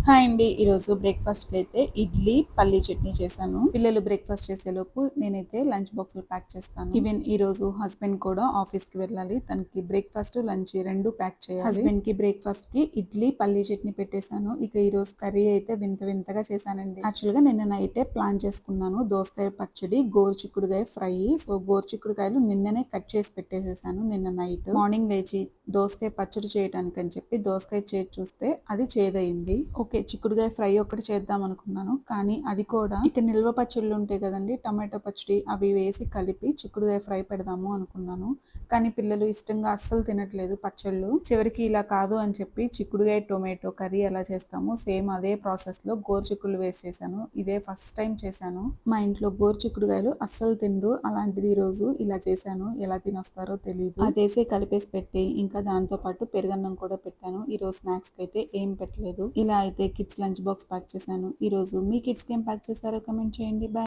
Hi అండి. ఈరోజు బ్రేక్‌ఫాస్ట్‌కి అయితే ఇడ్లీ, పల్లీ చట్నీ చేశాను. పిల్లలు బ్రేక్‌ఫాస్ట్ చేసేలోపు నేనైతే లంచ్ బాక్సులు ప్యాక్ చేస్తాను. ఈవెన్ ఈరోజు హస్బెండ్ కూడా ఆఫీస్‌కి వెళ్ళాలి. తనకి బ్రేక్‌ఫాస్ట్, లంచ్ 2 ప్యాక్ చేయాలి. హస్బెండ్‌కి బ్రేక్‌ఫాస్ట్‌కి ఇడ్లీ, పల్లీ చట్నీ పెట్టేశాను. ఇక ఈరోజు కర్రీ అయితే వింత వింతగా చేశానండి. యాక్చువల్‌గా నిన్న నైటే ప్లాన్ చేసుకున్నాను. దోసకాయ పచ్చడి, గోరుచిక్కుడుకాయ ఫ్రై. సో, గోరుచిక్కుడుకాయలు నిన్ననే కట్ చేసి పెట్టేసేసాను నిన్న నైట్. మార్నింగ్ లేచి దోసకాయ పచ్చడి చేయటానికని చెప్పి దోసకాయ చేసి చూస్తే అది చేదయింది. ఓకే, చిక్కుడుకాయ ఫ్రై ఒకటి చేద్దాం అనుకున్నాను. కానీ అది కూడా ఇక నిల్వ పచ్చళ్ళు ఉంటాయి కదండి, టమాటో పచ్చడి అవి వేసి కలిపి చిక్కుడుకాయ ఫ్రై పెడదాము అనుకున్నాను. కానీ పిల్లలు ఇష్టంగా అస్సలు తినట్లేదు పచ్చళ్ళు. చివరికి ఇలా కాదు అని చెప్పి చిక్కుడుకాయ టొమాటో కర్రీ ఎలా చేస్తామో సేమ్ అదే ప్రాసెస్ లో గోరుచిక్కుళ్ళు వేసి చేశాను. ఇదే ఫస్ట్ టైం చేశాను. మా ఇంట్లో గోరుచిక్కుడుకాయలు అస్సలు తినరు. అలాంటిది ఈ రోజు ఇలా చేశాను. ఎలా తినొస్తారో తెలియదు. అదేసే కలిపేసి పెట్టి ఇంకా దాంతో పాటు పెరుగన్నం కూడా పెట్టాను. ఈ రోజు స్నాక్స్ కి అయితే ఏం పెట్టలేదు. ఇలా అయితే కిడ్స్ లంచ్ బాక్స్ ప్యాక్ చేశాను. ఈ రోజు మీ కిడ్స్ కి ఏం ప్యాక్ చేశారో కమెంట్ చేయండి. బాయ్.